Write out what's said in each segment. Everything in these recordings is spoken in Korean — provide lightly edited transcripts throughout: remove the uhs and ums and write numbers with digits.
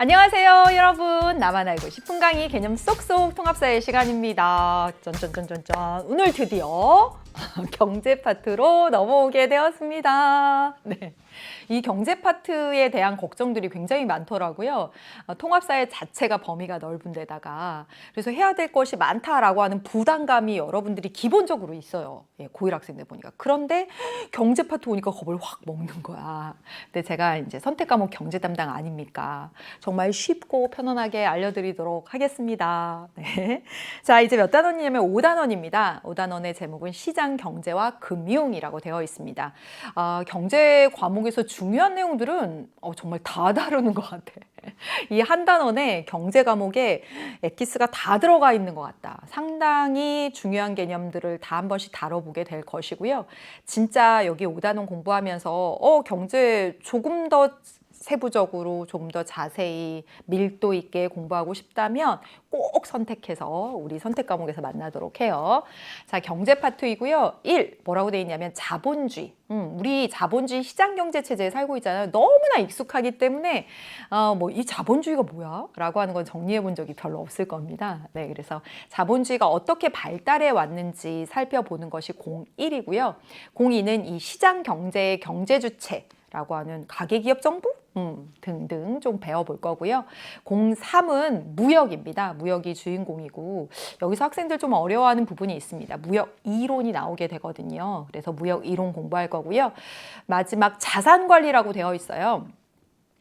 안녕하세요, 여러분. 나만 알고 싶은 강의 개념 쏙쏙 통합사의 시간입니다. 짠짠짠짠짠. 오늘 드디어 경제 파트로 넘어오게 되었습니다. 네. 이 경제 파트에 대한 걱정들이 굉장히 많더라고요. 통합사회 자체가 범위가 넓은 데다가 그래서 해야 될 것이 많다라고 하는 부담감이 여러분들이 기본적으로 있어요. 예, 고1 학생들 보니까. 그런데 경제 파트 오니까 겁을 확 먹는 거야. 근데 제가 이제 선택 과목 경제 담당 아닙니까? 정말 쉽고 편안하게 알려드리도록 하겠습니다. 네. 자, 이제 몇 단원이냐면 5단원입니다. 5단원의 제목은 시장 경제와 금융이라고 되어 있습니다. 경제 과목에서 중요한 내용들은 정말 다 다루는 것 같아. 이 한 단원에 경제 과목에 엑기스가 다 들어가 있는 것 같다. 상당히 중요한 개념들을 다 한 번씩 다뤄보게 될 것이고요. 진짜 여기 5단원 공부하면서 경제 조금 더 세부적으로 좀 더 자세히 밀도 있게 공부하고 싶다면 꼭 선택해서 우리 선택 과목에서 만나도록 해요. 자, 경제 파트이고요. 1, 뭐라고 되어 있냐면 자본주의. 우리 자본주의 시장 경제 체제에 살고 있잖아요. 너무나 익숙하기 때문에 뭐 이 자본주의가 뭐야? 라고 하는 건 정리해 본 적이 별로 없을 겁니다. 네, 그래서 자본주의가 어떻게 발달해 왔는지 살펴보는 것이 01이고요. 02는 이 시장 경제의 경제 주체 라고 하는 가계기업 정보 등등 좀 배워볼 거고요. 03은 무역입니다. 무역이 주인공이고 여기서 학생들 좀 어려워하는 부분이 있습니다. 무역 이론이 나오게 되거든요. 그래서 무역 이론 공부할 거고요. 마지막 자산관리라고 되어 있어요.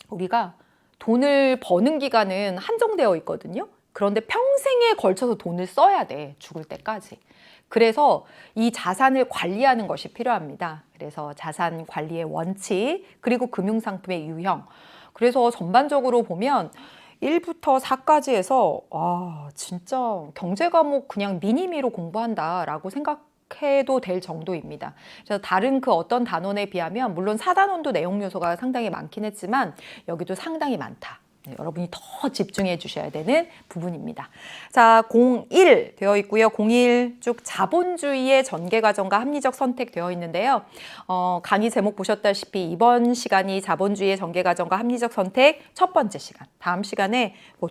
우리가 돈을 버는 기간은 한정되어 있거든요. 그런데 평생에 걸쳐서 돈을 써야 돼. 죽을 때까지. 그래서 이 자산을 관리하는 것이 필요합니다. 그래서 자산 관리의 원칙, 그리고 금융상품의 유형. 그래서 전반적으로 보면 1부터 4까지 해서 진짜 경제 과목 그냥 미니미로 공부한다라고 생각해도 될 정도입니다. 그래서 다른 그 어떤 단원에 비하면 물론 4단원도 내용 요소가 상당히 많긴 했지만 여기도 상당히 많다. 네, 여러분이 더 집중해 주셔야 되는 부분입니다. 자, 01 되어 있고요. 01 쭉 자본주의의 전개과정과 합리적 선택 되어 있는데요. 강의 제목 보셨다시피 이번 시간이 자본주의의 전개과정과 합리적 선택 첫 번째 시간. 다음 시간에 이거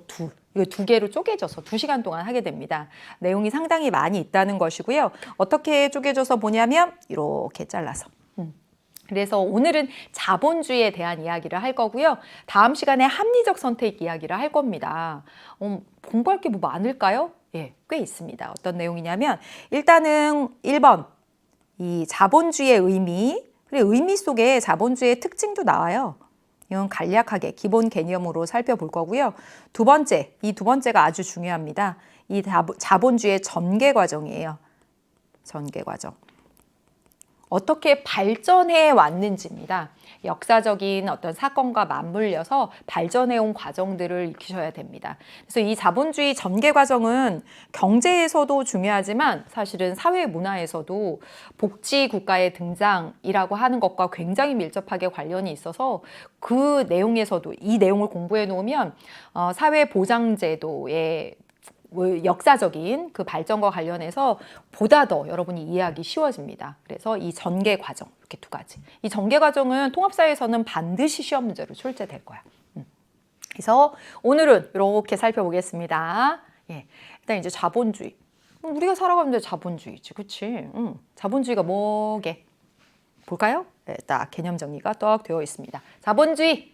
두 개로 쪼개져서 2시간 동안 하게 됩니다. 내용이 상당히 많이 있다는 것이고요. 어떻게 쪼개져서 보냐면 이렇게 잘라서. 그래서 오늘은 자본주의에 대한 이야기를 할 거고요. 다음 시간에 합리적 선택 이야기를 할 겁니다. 공부할 게 뭐 많을까요? 예, 꽤 있습니다. 어떤 내용이냐면 일단은 1번 이 자본주의의 의미, 그리고 의미 속에 자본주의의 특징도 나와요. 이건 간략하게 기본 개념으로 살펴볼 거고요. 두 번째, 이 두 번째가 아주 중요합니다. 이 자본주의의 전개 과정이에요. 전개 과정. 어떻게 발전해 왔는지입니다. 역사적인 어떤 사건과 맞물려서 발전해온 과정들을 익히셔야 됩니다. 그래서 이 자본주의 전개 과정은 경제에서도 중요하지만 사실은 사회 문화에서도 복지 국가의 등장이라고 하는 것과 굉장히 밀접하게 관련이 있어서 그 내용에서도 이 내용을 공부해 놓으면 사회 보장제도의 역사적인 그 발전과 관련해서 보다 더 여러분이 이해하기 쉬워집니다. 그래서 이 전개 과정, 이렇게 두 가지. 이 전개 과정은 통합사에서는 반드시 시험 문제로 출제될 거야. 그래서 오늘은 이렇게 살펴보겠습니다. 예, 일단 이제 자본주의. 우리가 살아가는데 자본주의지, 그치? 자본주의가 뭐게? 볼까요? 네, 딱 개념 정리가 딱 되어 있습니다. 자본주의.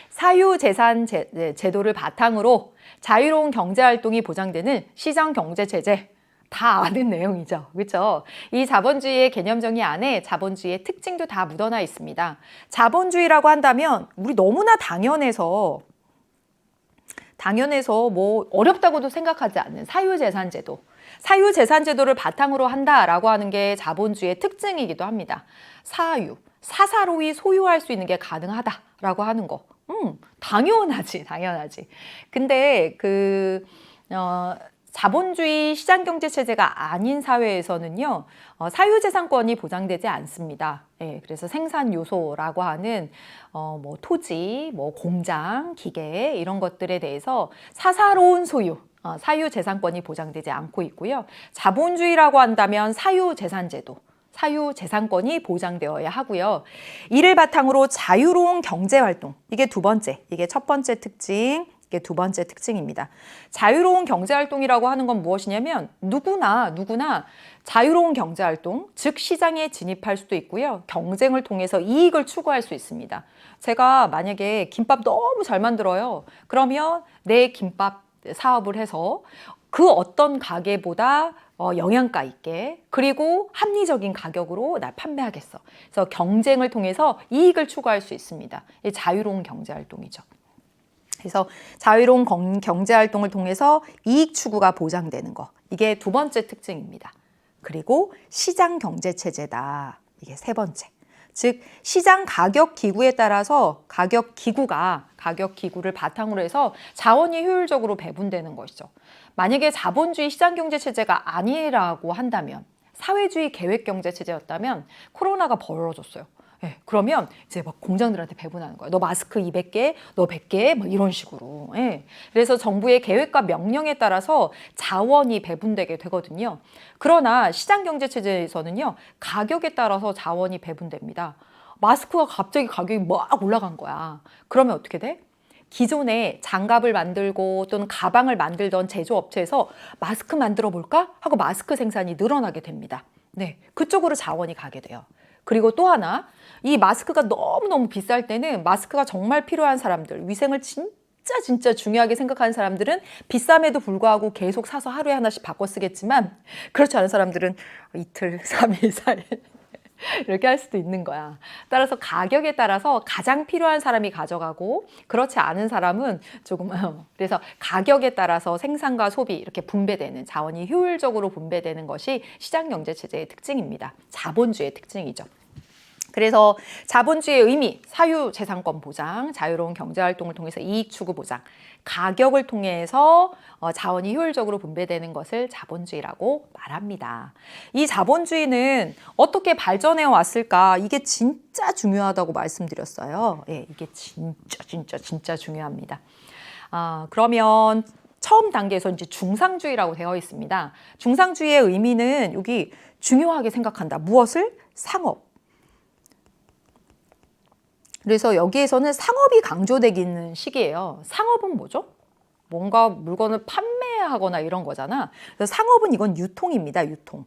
사유재산 제도를 바탕으로 자유로운 경제활동이 보장되는 시장경제체제. 다 아는 내용이죠. 그렇죠? 이 자본주의의 개념 정의 안에 자본주의의 특징도 다 묻어나 있습니다. 자본주의라고 한다면 우리 너무나 당연해서 뭐 어렵다고도 생각하지 않는 사유재산제도. 사유재산제도를 바탕으로 한다라고 하는 게 자본주의의 특징이기도 합니다. 사사로이 소유할 수 있는 게 가능하다라고 하는 거. 당연하지. 근데 자본주의 시장경제체제가 아닌 사회에서는요, 사유재산권이 보장되지 않습니다. 예, 그래서 생산 요소라고 하는 뭐 토지, 뭐 공장, 기계 이런 것들에 대해서 사사로운 소유, 사유재산권이 보장되지 않고 있고요. 자본주의라고 한다면 사유재산제도, 사유재산권이 보장되어야 하고요. 이를 바탕으로 자유로운 경제활동, 이게 두 번째, 이게 첫 번째 특징, 이게 두 번째 특징입니다. 자유로운 경제활동이라고 하는 건 무엇이냐면 누구나 자유로운 경제활동, 즉 시장에 진입할 수도 있고요. 경쟁을 통해서 이익을 추구할 수 있습니다. 제가 만약에 김밥 너무 잘 만들어요. 그러면 내 김밥 사업을 해서 그 어떤 가게보다 영양가 있게 그리고 합리적인 가격으로 날 판매하겠어. 그래서 경쟁을 통해서 이익을 추구할 수 있습니다. 이 자유로운 경제활동이죠. 그래서 자유로운 경제활동을 통해서 이익 추구가 보장되는 거. 이게 두 번째 특징입니다. 그리고 시장 경제체제다. 이게 세 번째. 즉 시장 가격 기구에 따라서 가격 기구를 바탕으로 해서 자원이 효율적으로 배분되는 것이죠. 만약에 자본주의 시장 경제 체제가 아니라고 한다면 사회주의 계획 경제 체제였다면 코로나가 벌어졌어요. 네, 그러면 이제 막 공장들한테 배분하는 거예요. 너 마스크 200개, 너 100개, 뭐 이런 식으로. 네. 그래서 정부의 계획과 명령에 따라서 자원이 배분되게 되거든요. 그러나 시장 경제 체제에서는요, 가격에 따라서 자원이 배분됩니다. 마스크가 갑자기 가격이 막 올라간 거야. 그러면 어떻게 돼? 기존에 장갑을 만들고 또는 가방을 만들던 제조업체에서 마스크 만들어 볼까? 하고 마스크 생산이 늘어나게 됩니다. 네, 그쪽으로 자원이 가게 돼요. 그리고 또 하나, 이 마스크가 너무너무 비쌀 때는 마스크가 정말 필요한 사람들, 위생을 진짜 중요하게 생각하는 사람들은 비쌈에도 불구하고 계속 사서 하루에 하나씩 바꿔 쓰겠지만 그렇지 않은 사람들은 이틀, 3일, 4일 이렇게 할 수도 있는 거야. 따라서 가격에 따라서 가장 필요한 사람이 가져가고 그렇지 않은 사람은 조금 그래서 가격에 따라서 생산과 소비 이렇게 분배되는 자원이 효율적으로 분배되는 것이 시장경제체제의 특징입니다. 자본주의의 특징이죠. 그래서 자본주의의 의미, 사유재산권 보장, 자유로운 경제활동을 통해서 이익 추구 보장, 가격을 통해서 자원이 효율적으로 분배되는 것을 자본주의라고 말합니다. 이 자본주의는 어떻게 발전해 왔을까? 이게 진짜 중요하다고 말씀드렸어요. 예, 이게 진짜 중요합니다. 그러면 처음 단계에서 이제 중상주의라고 되어 있습니다. 중상주의의 의미는 여기 중요하게 생각한다. 무엇을? 상업. 그래서 여기에서는 상업이 강조되기는 시기예요. 상업은 뭐죠? 뭔가 물건을 판매하거나 이런 거잖아. 그래서 상업은 이건 유통입니다. 유통.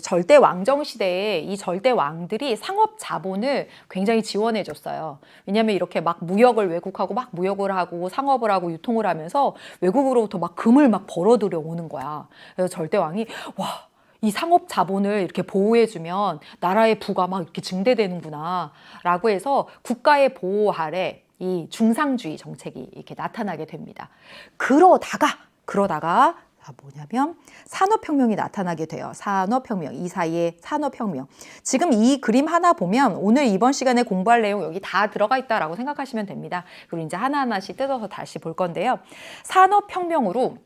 절대 왕정 시대에 이 절대 왕들이 상업 자본을 굉장히 지원해 줬어요. 왜냐하면 이렇게 막 무역을 외국하고 막 무역을 하고 상업을 하고 유통을 하면서 외국으로부터 막 금을 막 벌어들여 오는 거야. 그래서 절대 왕이 와, 이 상업 자본을 이렇게 보호해주면 나라의 부가 막 이렇게 증대되는구나 라고 해서 국가의 보호 아래 이 중상주의 정책이 이렇게 나타나게 됩니다. 그러다가 뭐냐면 산업혁명이 나타나게 돼요. 산업혁명, 이 사이에 산업혁명. 지금 이 그림 하나 보면 오늘 이번 시간에 공부할 내용 여기 다 들어가 있다라고 생각하시면 됩니다. 그리고 이제 하나하나씩 뜯어서 다시 볼 건데요. 산업혁명으로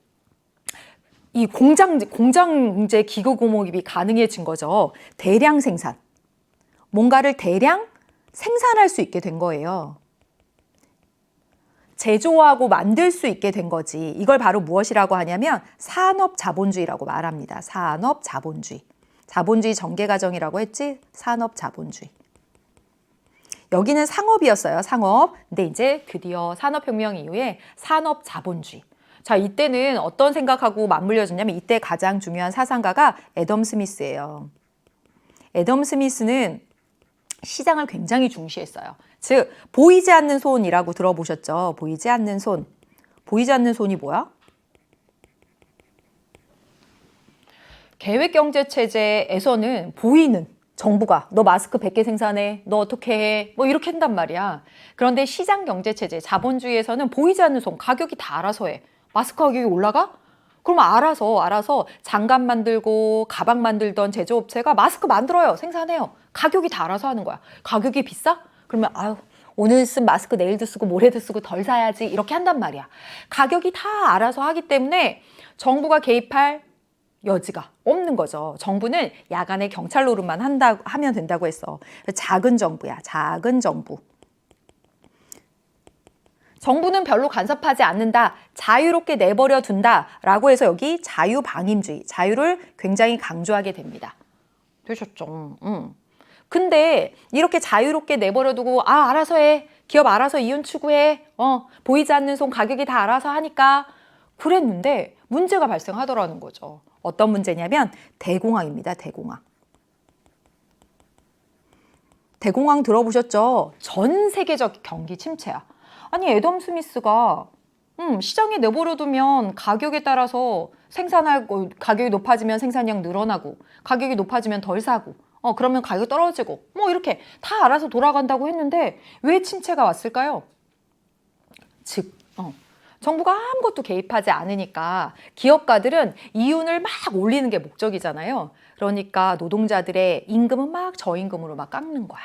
이 공장제 기계공업이 가능해진 거죠. 대량 생산. 뭔가를 대량 생산할 수 있게 된 거예요. 제조하고 만들 수 있게 된 거지. 이걸 바로 무엇이라고 하냐면 산업자본주의라고 말합니다. 산업자본주의. 자본주의 전개과정이라고 했지? 산업자본주의. 여기는 상업이었어요. 상업. 근데 이제 드디어 산업혁명 이후에 산업자본주의. 자, 이때는 어떤 생각하고 맞물려졌냐면 이때 가장 중요한 사상가가 애덤 스미스예요. 애덤 스미스는 시장을 굉장히 중시했어요. 즉, 보이지 않는 손이라고 들어보셨죠? 보이지 않는 손. 보이지 않는 손이 뭐야? 계획경제체제에서는 보이는 정부가 너 마스크 100개 생산해, 너 어떻게 해, 뭐 이렇게 한단 말이야. 그런데 시장경제체제, 자본주의에서는 보이지 않는 손, 가격이 다 알아서 해. 마스크 가격이 올라가? 그러면 알아서 장갑 만들고 가방 만들던 제조업체가 마스크 만들어요. 생산해요. 가격이 다 알아서 하는 거야. 가격이 비싸? 그러면 아유, 오늘 쓴 마스크 내일도 쓰고 모레도 쓰고 덜 사야지 이렇게 한단 말이야. 가격이 다 알아서 하기 때문에 정부가 개입할 여지가 없는 거죠. 정부는 야간에 경찰 노릇만 하면 된다고 했어. 작은 정부야. 작은 정부. 정부는 별로 간섭하지 않는다. 자유롭게 내버려 둔다라고 해서 여기 자유방임주의, 자유를 굉장히 강조하게 됩니다. 되셨죠? 근데 이렇게 자유롭게 내버려두고 알아서 해. 기업 알아서 이윤 추구해. 보이지 않는 손 가격이 다 알아서 하니까 그랬는데 문제가 발생하더라는 거죠. 어떤 문제냐면 대공황입니다. 대공황. 대공황 들어보셨죠? 전 세계적 경기 침체야. 아니 애덤 스미스가 시장에 내버려두면 가격에 따라서 생산하고 가격이 높아지면 생산량 늘어나고 가격이 높아지면 덜 사고 그러면 가격이 떨어지고 뭐 이렇게 다 알아서 돌아간다고 했는데 왜 침체가 왔을까요? 즉 정부가 아무것도 개입하지 않으니까 기업가들은 이윤을 막 올리는 게 목적이잖아요. 그러니까 노동자들의 임금은 막 저임금으로 막 깎는 거야.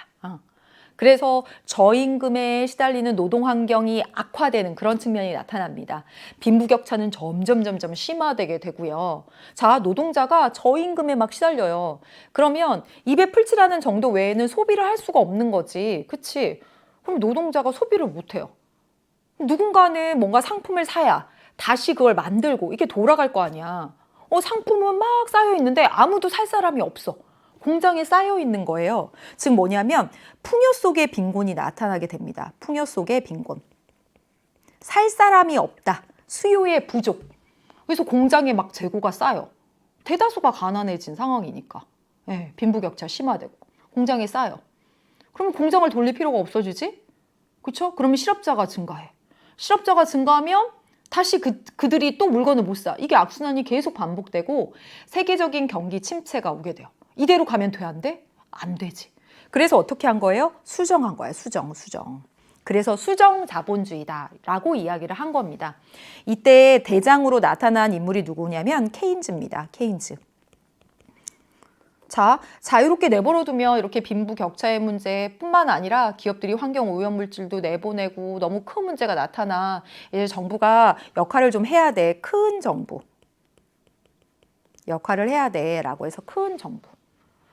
그래서 저임금에 시달리는 노동 환경이 악화되는 그런 측면이 나타납니다. 빈부격차는 점점 심화되게 되고요. 자, 노동자가 저임금에 막 시달려요. 그러면 입에 풀칠하는 정도 외에는 소비를 할 수가 없는 거지. 그치? 그럼 노동자가 소비를 못 해요. 누군가는 뭔가 상품을 사야 다시 그걸 만들고 이게 돌아갈 거 아니야. 상품은 막 쌓여 있는데 아무도 살 사람이 없어. 공장에 쌓여 있는 거예요. 즉 뭐냐면 풍요 속의 빈곤이 나타나게 됩니다. 풍요 속의 빈곤. 살 사람이 없다. 수요의 부족. 그래서 공장에 막 재고가 쌓여. 대다수가 가난해진 상황이니까. 빈부격차 심화되고 공장에 쌓여. 그러면 공장을 돌릴 필요가 없어지지? 그렇죠? 그러면 실업자가 증가해. 실업자가 증가하면 다시 그들이 또 물건을 못 사. 이게 악순환이 계속 반복되고 세계적인 경기 침체가 오게 돼요. 이대로 가면 돼, 안 돼? 안 되지. 그래서 어떻게 한 거예요? 수정한 거예요. 수정. 그래서 수정 자본주의다라고 이야기를 한 겁니다. 이때 대장으로 나타난 인물이 누구냐면 케인즈입니다. 케인즈. 자, 자유롭게 내버려두면 이렇게 빈부격차의 문제뿐만 아니라 기업들이 환경 오염물질도 내보내고 너무 큰 문제가 나타나. 이제 정부가 역할을 좀 해야 돼. 큰 정부. 역할을 해야 돼 라고 해서 큰 정부.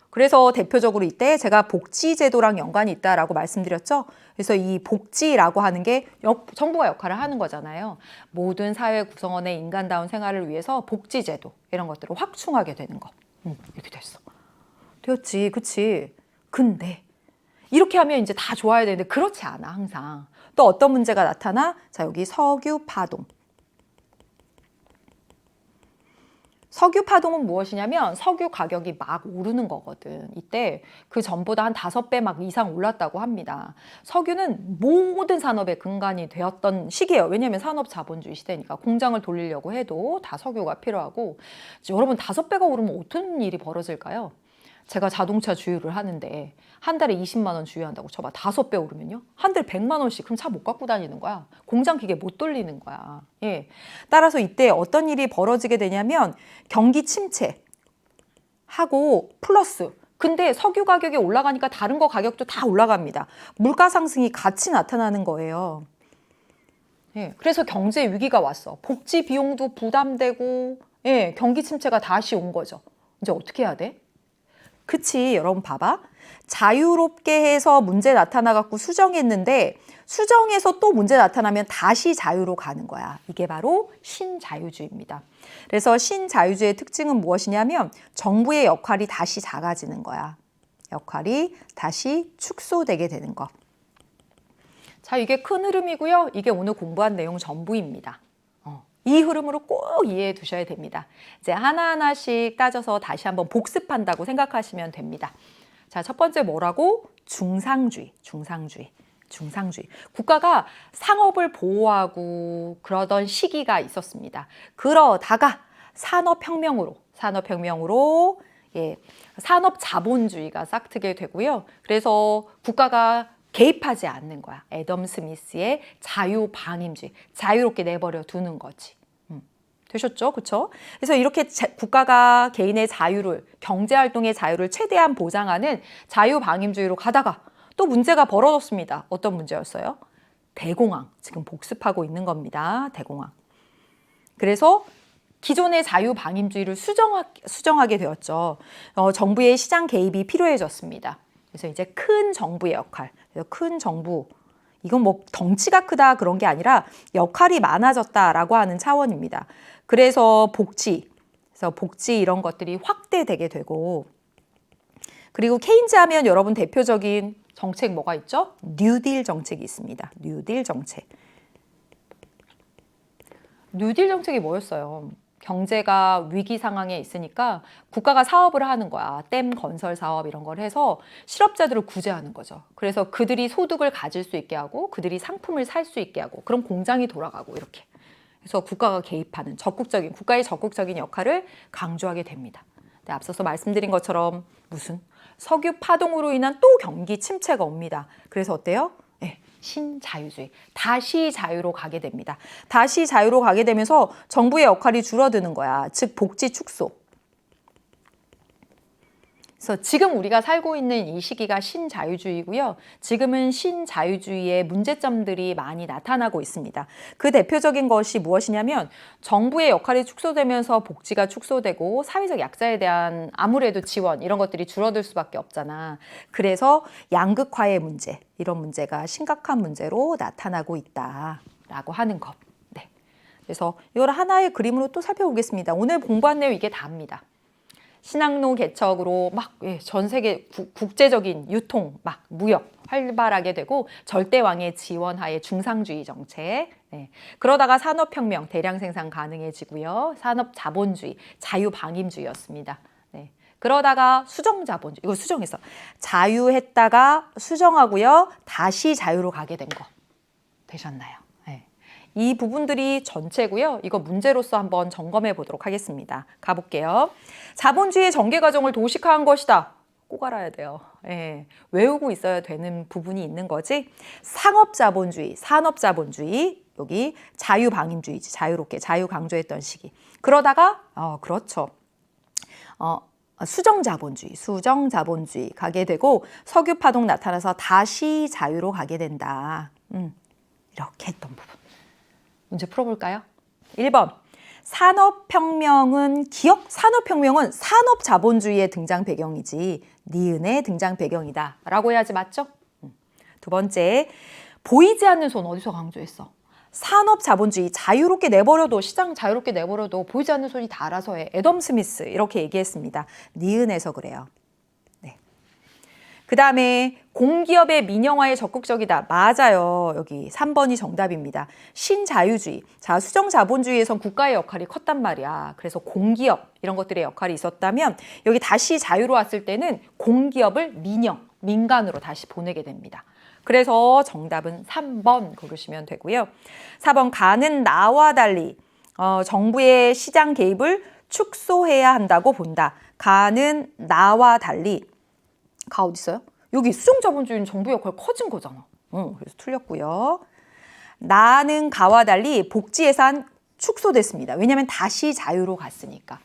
그래서 대표적으로 이때 제가 복지제도랑 연관이 있다라고 말씀드렸죠. 그래서 이 복지라고 하는 게 정부가 역할을 하는 거잖아요. 모든 사회 구성원의 인간다운 생활을 위해서 복지제도 이런 것들을 확충하게 되는 거. 이렇게 됐어. 되었지, 그치? 근데 이렇게 하면 이제 다 좋아야 되는데 그렇지 않아, 항상. 또 어떤 문제가 나타나? 자, 여기 석유 파동. 석유 파동은 무엇이냐면 석유 가격이 막 오르는 거거든. 이때 그 전보다 한 5배 막 이상 올랐다고 합니다. 석유는 모든 산업의 근간이 되었던 시기예요. 왜냐하면 산업 자본주의 시대니까 공장을 돌리려고 해도 다 석유가 필요하고. 여러분 5배가 오르면 어떤 일이 벌어질까요? 제가 자동차 주유를 하는데 한 달에 20만 원 주유한다고 쳐봐. 5배 오르면요? 한 달에 100만 원씩. 그럼 차 못 갖고 다니는 거야. 공장 기계 못 돌리는 거야. 따라서 이때 어떤 일이 벌어지게 되냐면 경기 침체 하고 플러스. 근데 석유 가격이 올라가니까 다른 거 가격도 다 올라갑니다. 물가 상승이 같이 나타나는 거예요. 그래서 경제 위기가 왔어. 복지 비용도 부담되고 경기 침체가 다시 온 거죠. 이제 어떻게 해야 돼? 그치, 여러분 봐봐. 자유롭게 해서 문제 나타나갖고 수정했는데 수정해서 또 문제 나타나면 다시 자유로 가는 거야. 이게 바로 신자유주의입니다. 그래서 신자유주의의 특징은 무엇이냐면 정부의 역할이 다시 작아지는 거야. 역할이 다시 축소되게 되는 거. 자, 이게 큰 흐름이고요. 이게 오늘 공부한 내용 전부입니다. 이 흐름으로 꼭 이해해 두셔야 됩니다. 이제 하나하나씩 따져서 다시 한번 복습한다고 생각하시면 됩니다. 자, 첫 번째 뭐라고? 중상주의. 국가가 상업을 보호하고 그러던 시기가 있었습니다. 그러다가 산업혁명으로 산업 자본주의가 싹트게 되고요. 그래서 국가가 개입하지 않는 거야. 애덤 스미스의 자유방임주의, 자유롭게 내버려 두는 거지. 되셨죠? 그렇죠? 그래서 이렇게 국가가 개인의 자유를, 경제활동의 자유를 최대한 보장하는 자유방임주의로 가다가 또 문제가 벌어졌습니다. 어떤 문제였어요? 대공황. 지금 복습하고 있는 겁니다. 대공황. 그래서 기존의 자유방임주의를 수정하게 되었죠. 정부의 시장 개입이 필요해졌습니다. 그래서 이제 큰 정부의 역할, 그래서 큰 정부, 이건 뭐 덩치가 크다 그런 게 아니라 역할이 많아졌다라고 하는 차원입니다. 그래서 복지 이런 것들이 확대되게 되고, 그리고 케인즈 하면 여러분 대표적인 정책 뭐가 있죠? 뉴딜 정책이 있습니다. 뉴딜 정책. 뉴딜 정책이 뭐였어요? 경제가 위기 상황에 있으니까 국가가 사업을 하는 거야. 댐 건설 사업 이런 걸 해서 실업자들을 구제하는 거죠. 그래서 그들이 소득을 가질 수 있게 하고 그들이 상품을 살 수 있게 하고 그런 공장이 돌아가고 이렇게. 그래서 국가가 개입하는 국가의 적극적인 역할을 강조하게 됩니다. 네, 앞서서 말씀드린 것처럼 무슨 석유 파동으로 인한 또 경기 침체가 옵니다. 그래서 어때요? 네, 신자유주의. 다시 자유로 가게 됩니다. 다시 자유로 가게 되면서 정부의 역할이 줄어드는 거야. 즉 복지 축소. 그래서 지금 우리가 살고 있는 이 시기가 신자유주의고요. 지금은 신자유주의의 문제점들이 많이 나타나고 있습니다. 그 대표적인 것이 무엇이냐면 정부의 역할이 축소되면서 복지가 축소되고 사회적 약자에 대한 아무래도 지원 이런 것들이 줄어들 수밖에 없잖아. 그래서 양극화의 문제, 이런 문제가 심각한 문제로 나타나고 있다라고 하는 것. 네. 그래서 이걸 하나의 그림으로 또 살펴보겠습니다. 오늘 공부한 내용 이게 다입니다. 신항로 개척으로 막 전 세계 국제적인 유통, 막 무역 활발하게 되고 절대왕의 지원하에 중상주의 정책. 네. 그러다가 산업혁명, 대량 생산 가능해지고요. 산업자본주의, 자유방임주의였습니다. 네. 그러다가 수정자본주의, 이거 수정했어. 자유했다가 수정하고요. 다시 자유로 가게 된 거 되셨나요? 이 부분들이 전체고요. 이거 문제로서 한번 점검해 보도록 하겠습니다. 가볼게요. 자본주의의 전개 과정을 도식화한 것이다. 꼭 알아야 돼요. 외우고 있어야 되는 부분이 있는 거지. 상업자본주의, 산업자본주의, 여기 자유방임주의지. 자유롭게, 자유 강조했던 시기. 그러다가 그렇죠. 수정자본주의 가게 되고 석유 파동 나타나서 다시 자유로 가게 된다. 이렇게 했던 부분. 문제 풀어볼까요? 1번. 산업혁명은 산업자본주의의 등장 배경이지 니은의 등장 배경이다 라고 해야지 맞죠? 두 번째. 보이지 않는 손 어디서 강조했어? 산업자본주의 자유롭게 내버려도 시장 자유롭게 내버려도 보이지 않는 손이 다 알아서 해. 애덤 스미스 이렇게 얘기했습니다. 니은에서 그래요. 그 다음에 공기업의 민영화에 적극적이다. 맞아요. 여기 3번이 정답입니다. 신자유주의. 자, 수정자본주의에선 국가의 역할이 컸단 말이야. 그래서 공기업 이런 것들의 역할이 있었다면 여기 다시 자유로 왔을 때는 공기업을 민간으로 다시 보내게 됩니다. 그래서 정답은 3번 고르시면 되고요. 4번 가는 나와 달리 정부의 시장 개입을 축소해야 한다고 본다. 가는 나와 달리 가 어디 있어요? 여기 수정자본주의는 정부 역할 커진 거잖아. 그래서 틀렸고요. 나는 가와 달리 복지 예산 축소됐습니다. 왜냐하면 다시 자유로 갔으니까.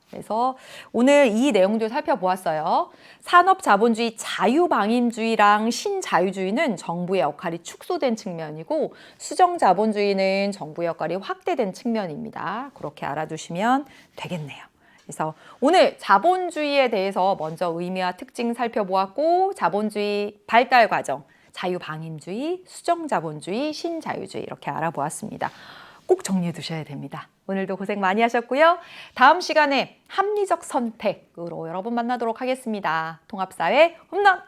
그래서 오늘 이 내용들 살펴보았어요. 산업자본주의, 자유방임주의랑 신자유주의는 정부의 역할이 축소된 측면이고 수정자본주의는 정부의 역할이 확대된 측면입니다. 그렇게 알아두시면 되겠네요. 그래서 오늘 자본주의에 대해서 먼저 의미와 특징 살펴보았고 자본주의 발달 과정, 자유방임주의, 수정자본주의, 신자유주의 이렇게 알아보았습니다. 꼭 정리해 두셔야 됩니다. 오늘도 고생 많이 하셨고요. 다음 시간에 합리적 선택으로 여러분 만나도록 하겠습니다. 통합사회 홈런!